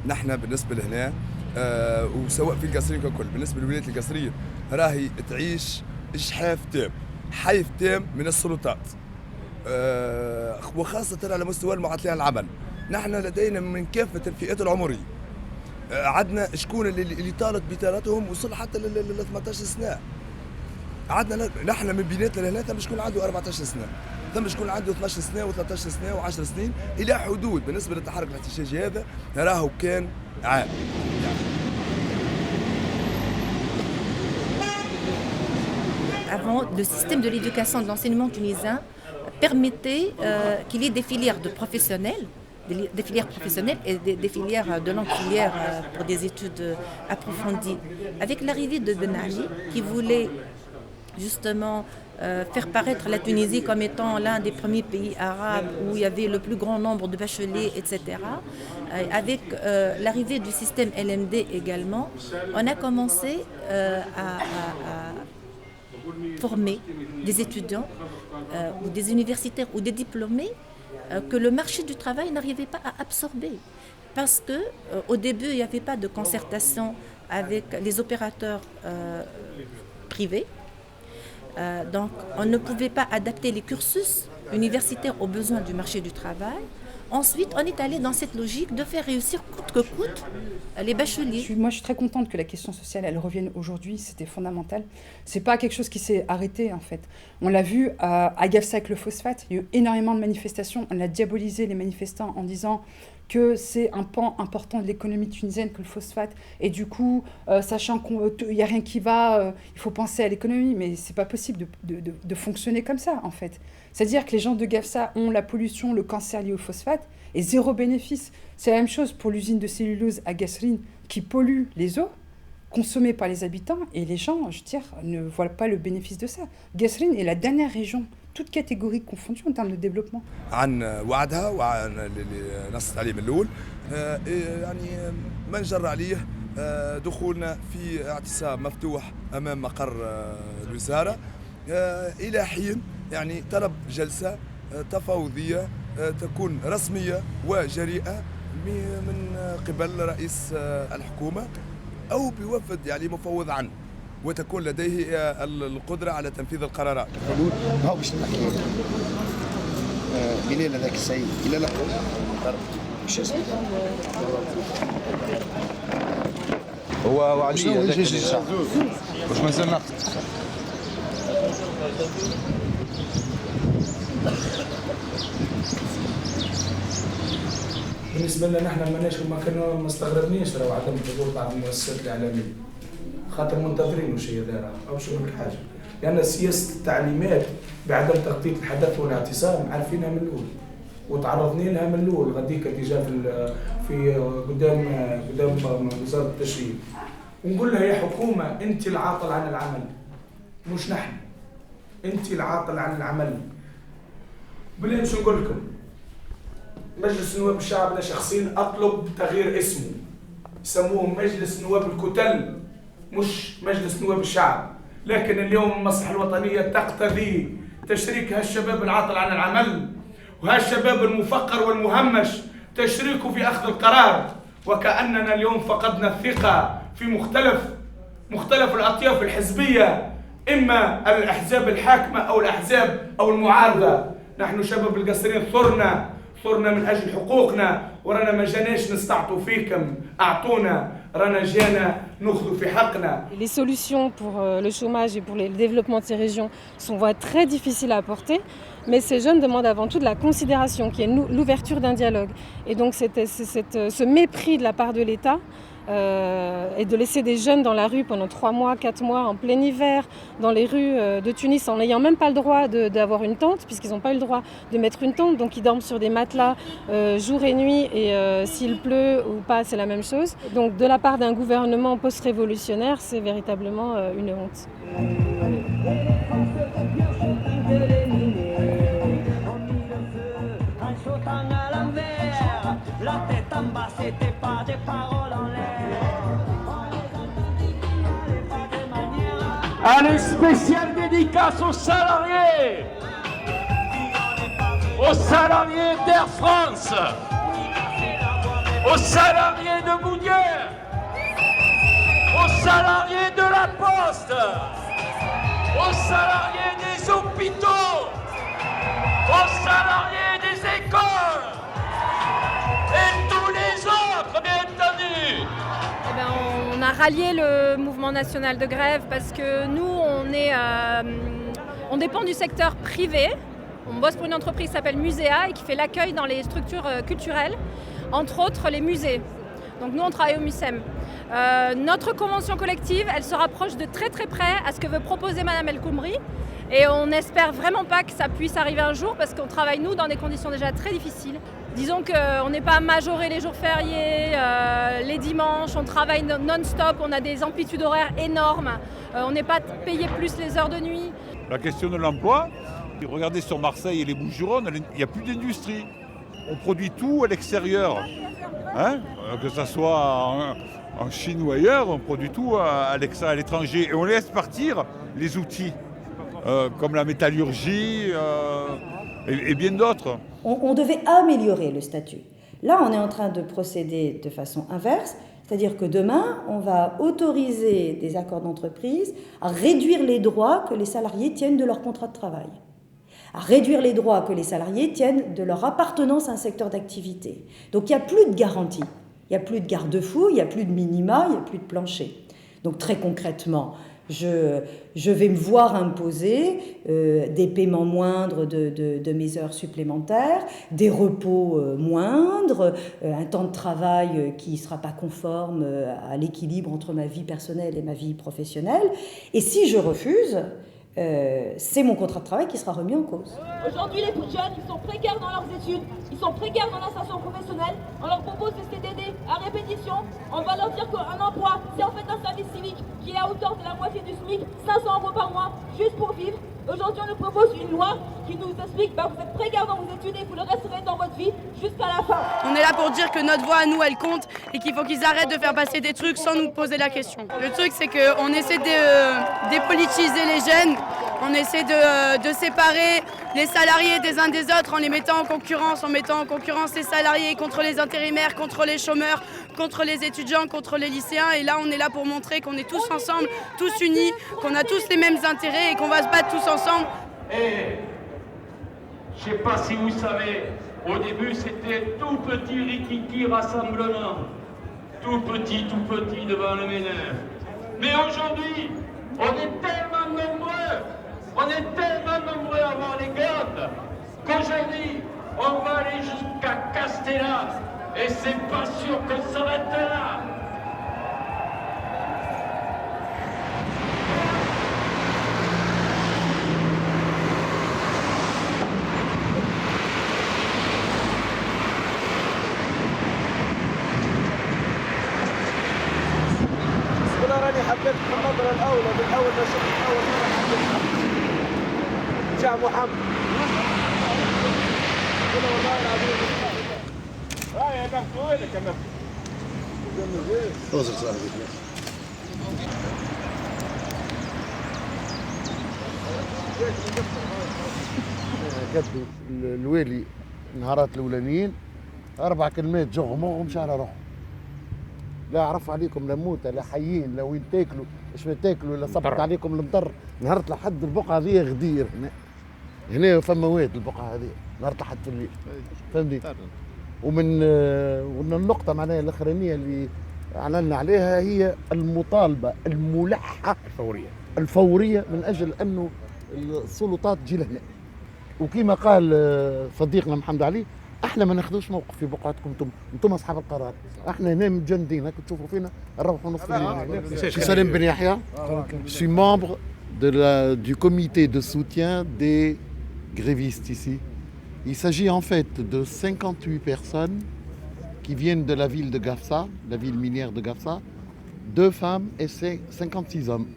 نحن بالنسبة لهنا وسواء في القصرين ككل، بالنسبة للولايات القصرية راهي تعيش إجحاف تام، حيف تام من السلطات، وخاصة على مستوى المعطلين العمل. نحن لدينا من كافة الفئات العمرية، عندنا شكون اللي طالت بطالتهم وصل حتى ل 18 سنة. عندنا نحن من بيناتنا لهنا ثم شكون عنده 14 سنة، ثم شكون عنده 12 سنة و13 سنة و10 سنين إلى حدود. بالنسبة للتحرك الاحتجاجي هذا راهو كان عام Avant, le système de l'éducation de l'enseignement tunisien permettait qu'il y ait des filières de professionnels, des filières professionnelles et des filières de longue filière pour des études approfondies. Avec l'arrivée de Ben Ali, qui voulait justement faire paraître la Tunisie comme étant l'un des premiers pays arabes où il y avait le plus grand nombre de bacheliers, etc. Avec l'arrivée du système LMD également, on a commencé à former des étudiants ou des universitaires ou des diplômés que le marché du travail n'arrivait pas à absorber. Parce qu'au début, il n'y avait pas de concertation avec les opérateurs privés. Donc, on ne pouvait pas adapter les cursus universitaires aux besoins du marché du travail. Ensuite, on est allé dans cette logique de faire réussir coûte que coûte les bacheliers. Moi, je suis très contente que la question sociale, elle revienne aujourd'hui. C'était fondamental. C'est pas quelque chose qui s'est arrêté, en fait. On l'a vu à Gafsa avec le phosphate. Il y a eu énormément de manifestations. On a diabolisé les manifestants en disant que c'est un pan important de l'économie tunisienne que le phosphate. Et du coup, sachant qu'il n'y a rien qui va, il faut penser à l'économie. Mais c'est pas possible de fonctionner comme ça, en fait. C'est-à-dire que les gens de Gafsa ont la pollution, le cancer lié au phosphate et zéro bénéfice. C'est la même chose pour l'usine de cellulose à Gasserine qui pollue les eaux consommées par les habitants et les gens, je veux dire, ne voient pas le bénéfice de ça. Gasserine est la dernière région, toute catégorie confondue en termes de développement. عن وعدها وعن اللي نصت عليه من الأول يعني ما نجر عليه دخولنا في اعتصام مفتوح أمام مقر الوزارة إلى حين يعني طلب جلسة تفاوضية تكون رسمية وجريئة من قبل رئيس الحكومة أو بوفد يعني مفوض عنه وتكون لديه القدرة على تنفيذ القرارات. ما هو باش نحكي بليلة ذاك السيد إلى لا مش اسمه هو وعلي واش مازال ناقص. بالنسبه لنا نحن ما استغربنيش راهو عدم الحضور تاع المؤسسات الاعلاميه خاطر منتظرين الشيء هذا او شو من حاجه لان سياسه التعليمات بعدم تغطيه الحدث والاعتصام عارفينها من الاول وتعرضنا لها من الاول غاديك اللي في قدام وزاره التشريع ونقول لها يا حكومه انت العاطل عن العمل مش نحن انت العاطل عن العمل. بلا مش نقول لكم مجلس نواب الشعب انا شخصيا اطلب تغيير اسمه يسموه مجلس نواب الكتل مش مجلس نواب الشعب. لكن اليوم المصلحه الوطنيه تقتضي تشريك هالشباب العاطل عن العمل وهالشباب المفقر والمهمش تشريكه في اخذ القرار وكاننا اليوم فقدنا الثقه في مختلف الاطياف الحزبيه اما الاحزاب الحاكمه او الاحزاب او المعارضه. نحن شباب القصرين ثرنا من اجل حقوقنا ورانا ما جاناش نستعطوا فيكم اعطونا رانا جانا ناخذوا في حقنا. Les solutions pour le chômage et pour le développement de ces régions vont être très difficiles à apporter, mais ces jeunes demandent avant tout de la considération, qui est l'ouverture d'un dialogue. Et donc ce mépris de la part de l'État et de laisser des jeunes dans la rue pendant 3 mois, 4 mois, en plein hiver, dans les rues de Tunis, en n'ayant même pas le droit d'avoir une tente, puisqu'ils n'ont pas eu le droit de mettre une tente, donc ils dorment sur des matelas jour et nuit, et s'il pleut ou pas, c'est la même chose. Donc de la part d'un gouvernement post-révolutionnaire, c'est véritablement une honte. Allez, spéciale dédicace aux salariés d'Air France, aux salariés de Boudière, aux salariés de la Poste, aux salariés des hôpitaux, aux salariés des écoles et tous les autres, bien entendu. Eh ben, on a rallié le mouvement national de grève parce que nous, on dépend du secteur privé. On bosse pour une entreprise qui s'appelle Muséa et qui fait l'accueil dans les structures culturelles, entre autres les musées. Donc nous, on travaille au MUSEM. Notre convention collective, elle se rapproche de très très près à ce que veut proposer Madame El Khomri. Et on n'espère vraiment pas que ça puisse arriver un jour parce qu'on travaille, nous, dans des conditions déjà très difficiles. Disons qu'on n'est pas majoré les jours fériés, les dimanches, on travaille non-stop, on a des amplitudes horaires énormes, on n'est pas payé plus les heures de nuit. La question de l'emploi, regardez sur Marseille et les Bouches-du-Rhône, il n'y a plus d'industrie. On produit tout à l'extérieur, hein, que ce soit en Chine ou ailleurs, on produit tout à l'étranger. Et on laisse partir les outils, comme la métallurgie et bien d'autres. On devait améliorer le statut. Là, on est en train de procéder de façon inverse, c'est-à-dire que demain, on va autoriser des accords d'entreprise à réduire les droits que les salariés tiennent de leur contrat de travail, à réduire les droits que les salariés tiennent de leur appartenance à un secteur d'activité. Donc il n'y a plus de garantie, il n'y a plus de garde-fou, il n'y a plus de minima, il n'y a plus de plancher. Donc très concrètement, je vais me voir imposer des paiements moindres de mes heures supplémentaires, des repos moindres, un temps de travail qui ne sera pas conforme à l'équilibre entre ma vie personnelle et ma vie professionnelle. Et si je refuse, c'est mon contrat de travail qui sera remis en cause. Aujourd'hui, les jeunes, ils sont précaires dans leurs études, ils sont précaires dans l'insertion professionnelle. On leur propose des CDD à répétition. On va leur dire qu'un emploi, c'est en fait un service civique qui est à hauteur de la moitié du SMIC, 500 € par mois, juste pour vivre. Aujourd'hui, on nous propose une loi qui nous explique que vous êtes précaires dans vos études et vous le resterez dans votre vie jusqu'à la fin. On est là pour dire que notre voix à nous, elle compte et qu'il faut qu'ils arrêtent de faire passer des trucs sans nous poser la question. Le truc, c'est qu'on essaie de dépolitiser les jeunes, on essaie de séparer les salariés des uns des autres en les mettant en concurrence les salariés contre les intérimaires, contre les chômeurs, contre les étudiants, contre les lycéens. Et là, on est là pour montrer qu'on est tous ensemble, tous unis, qu'on a tous les mêmes intérêts et qu'on va se battre tous ensemble. Et je ne sais pas si vous savez, au début c'était tout petit rikiki rassemblement, tout petit devant le ménage. Mais aujourd'hui, on est tellement nombreux à avoir les gardes, qu'aujourd'hui, on va aller jusqu'à Castellane, et c'est pas sûr qu'on s'arrête là. حبيت النظرة الأولى بالأول ما شفت أول مرة حبيت شعب محمد والله العظيم يا مفتوح وينك يا مفتوح؟ اوزر صاحبي كتبوا الوالي نهارات الأولانيين 4 كلمات جغموا ومشى على روحهم. لا عرف عليكم لا موتى لا حيين لا وين تاكلوا اش ما تاكلوا لا صبت عليكم المطر. نهرت لحد البقعه هذه غدير هنا فما واد البقعه هذه نهرت لحد في الليل فهمتني. ومن النقطه معناها الاخرانيه اللي اعلنا عليها هي المطالبه الملحه الفوريه من اجل انه السلطات تجي لهنا. وكما قال صديقنا محمد علي احنا ما ناخذوش موقف في بقعتكم انتم اصحاب القرار. احنا هنا متجندين هاك تشوفوا فينا نروحوا نص الليل. Je suis Salim Ben Yahya. Je suis membre du comité de soutien des grévistes ici. Il s'agit en fait de 58 personnes qui viennent de la ville de Gafsa, la ville minière de Gafsa, 2 femmes et 56 hommes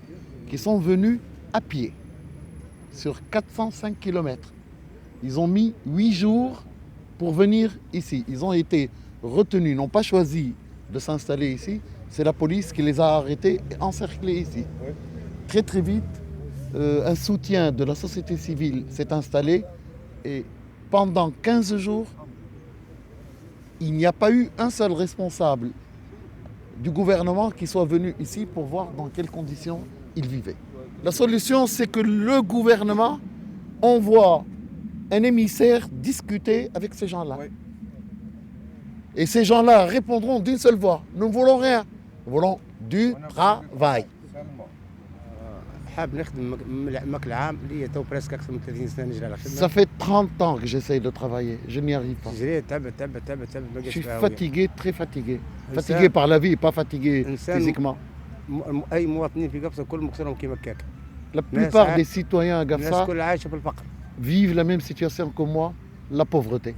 qui sont venus à pied sur 405 km. Ils ont mis 8 jours pour venir ici. Ils ont été retenus, n'ont pas choisi de s'installer ici. C'est la police qui les a arrêtés et encerclés ici. Très très vite, un soutien de la société civile s'est installé et pendant 15 jours, il n'y a pas eu un seul responsable du gouvernement qui soit venu ici pour voir dans quelles conditions ils vivaient. La solution, c'est que le gouvernement envoie un émissaire discuter avec ces gens-là. Oui. Et ces gens-là répondront d'une seule voix. Nous ne voulons rien. Nous voulons du travail. Ça fait 30 ans que j'essaye de travailler. Je n'y arrive pas. Je suis fatigué, très fatigué. Fatigué par la vie, pas fatigué physiquement. La plupart des citoyens à Gafsa vivent la même situation que moi, la pauvreté.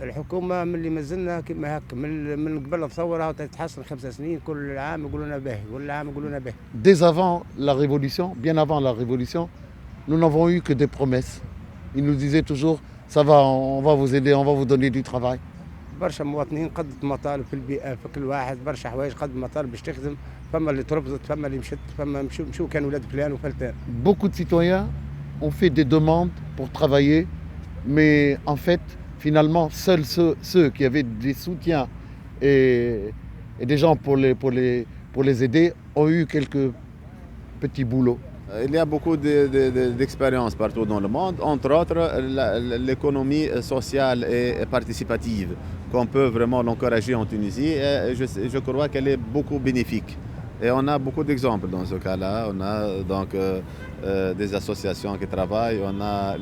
Dès avant la révolution, bien avant la révolution, nous n'avons eu que des promesses. Ils nous disaient toujours, ça va, on va vous aider, on va vous donner du travail. برشا مواطنين قدت مطالب في البيئه فكل واحد برشا حوايج قد مطالب باش تخدم فما اللي تربطت فما اللي مشت فما مشوا كانوا ولاد فلان وفلتان. Beaucoup de citoyens ont fait des demandes pour travailler, mais en fait, finalement, seuls ceux qui avaient des soutiens et des gens pour les aider ont eu quelques petits boulots. Il y a beaucoup d'expériences partout dans le monde, entre autres l'économie sociale et participative, qu'on peut vraiment l'encourager en Tunisie. Et je crois qu'elle est beaucoup bénéfique. Et on a beaucoup d'exemples dans ce cas-là. On a donc des associations qui travaillent, on a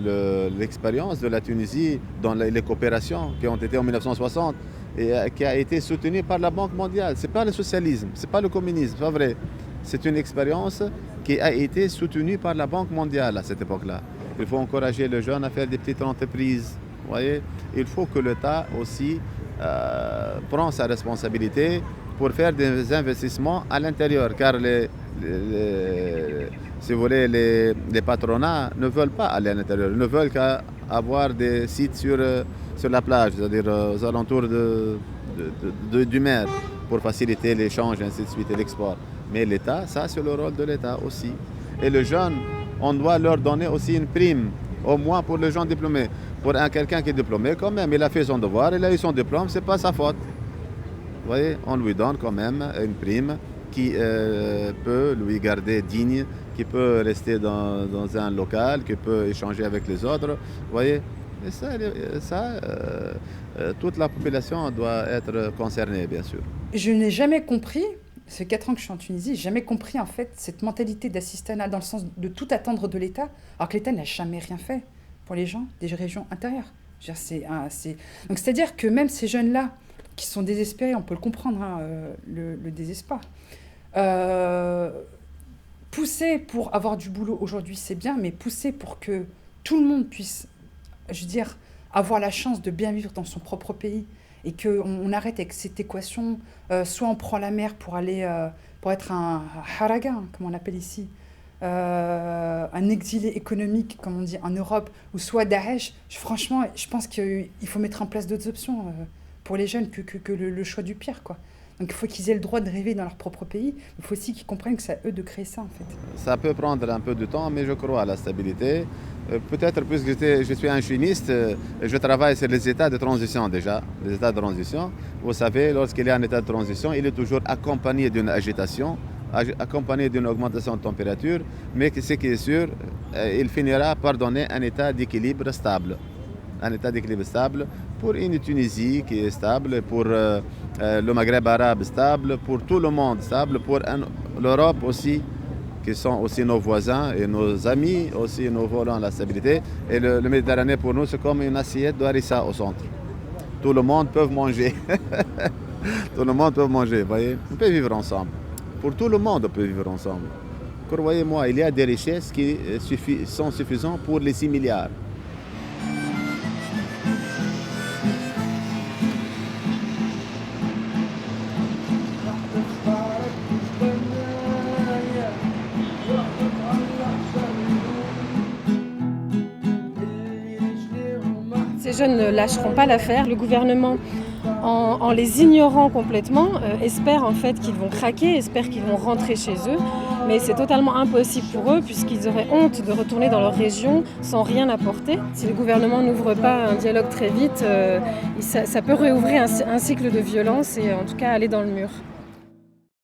l'expérience de la Tunisie dans les coopérations qui ont été en 1960 et qui a été soutenue par la Banque mondiale. Ce n'est pas le socialisme, ce n'est pas le communisme, c'est pas vrai. C'est une expérience qui a été soutenue par la Banque mondiale à cette époque-là. Il faut encourager les jeunes à faire des petites entreprises. Vous voyez, il faut que l'État aussi prenne sa responsabilité pour faire des investissements à l'intérieur, car si vous voulez, les patronats ne veulent pas aller à l'intérieur, ils ne veulent qu'avoir des sites sur la plage, c'est-à-dire aux alentours du mer, pour faciliter l'échange, ainsi de suite, et l'export. Mais l'État, ça c'est le rôle de l'État aussi. Et les jeunes, on doit leur donner aussi une prime, au moins pour les gens diplômés. Pour quelqu'un qui est diplômé, quand même, il a fait son devoir, il a eu son diplôme, c'est pas sa faute. Vous voyez, on lui donne quand même une prime qui peut lui garder digne, qui peut rester dans un local, qui peut échanger avec les autres. Vous voyez, et ça toute la population doit être concernée, bien sûr. Je n'ai jamais compris, ces 4 ans que je suis en Tunisie, j'ai jamais compris en fait cette mentalité d'assistanat dans le sens de tout attendre de l'État, alors que l'État n'a jamais rien fait pour les gens des régions intérieures. Donc c'est-à-dire que même ces jeunes-là, qui sont désespérés, on peut le comprendre, hein, le désespoir. Pousser pour avoir du boulot aujourd'hui, c'est bien, mais pousser pour que tout le monde puisse, je veux dire, avoir la chance de bien vivre dans son propre pays et qu'on arrête avec cette équation, soit on prend la mer pour aller, pour être un haraga, comme on l'appelle ici, un exilé économique, comme on dit en Europe, ou soit Daesh. Franchement, je pense qu'il faut mettre en place d'autres options pour les jeunes que le choix du pire, quoi. Donc il faut qu'ils aient le droit de rêver dans leur propre pays. Il faut aussi qu'ils comprennent que c'est à eux de créer ça, en fait. Ça peut prendre un peu de temps, mais je crois à la stabilité. Peut-être, puisque je suis un chimiste, je travaille sur les états de transition déjà. Les états de transition, vous savez, lorsqu'il y a un état de transition, il est toujours accompagné d'une agitation, accompagné d'une augmentation de température, mais ce qui est sûr, il finira par donner un état d'équilibre stable. Un état d'équilibre stable pour une Tunisie qui est stable, pour le Maghreb arabe stable, pour tout le monde stable, pour l'Europe aussi, qui sont aussi nos voisins et nos amis, aussi nous voulons la stabilité. Et le Méditerranée pour nous, c'est comme une assiette de harissa au centre. Tout le monde peut manger. Tout le monde peut manger, vous voyez. On peut vivre ensemble. Pour tout le monde, on peut vivre ensemble. Croyez-moi, il y a des richesses qui sont suffisantes pour les 6 milliards. Ces jeunes ne lâcheront pas l'affaire. Le gouvernement, en les ignorant complètement, espère en fait qu'ils vont craquer, espère qu'ils vont rentrer chez eux. Mais c'est totalement impossible pour eux puisqu'ils auraient honte de retourner dans leur région sans rien apporter. Si le gouvernement n'ouvre pas un dialogue très vite, ça peut réouvrir un cycle de violence et en tout cas aller dans le mur.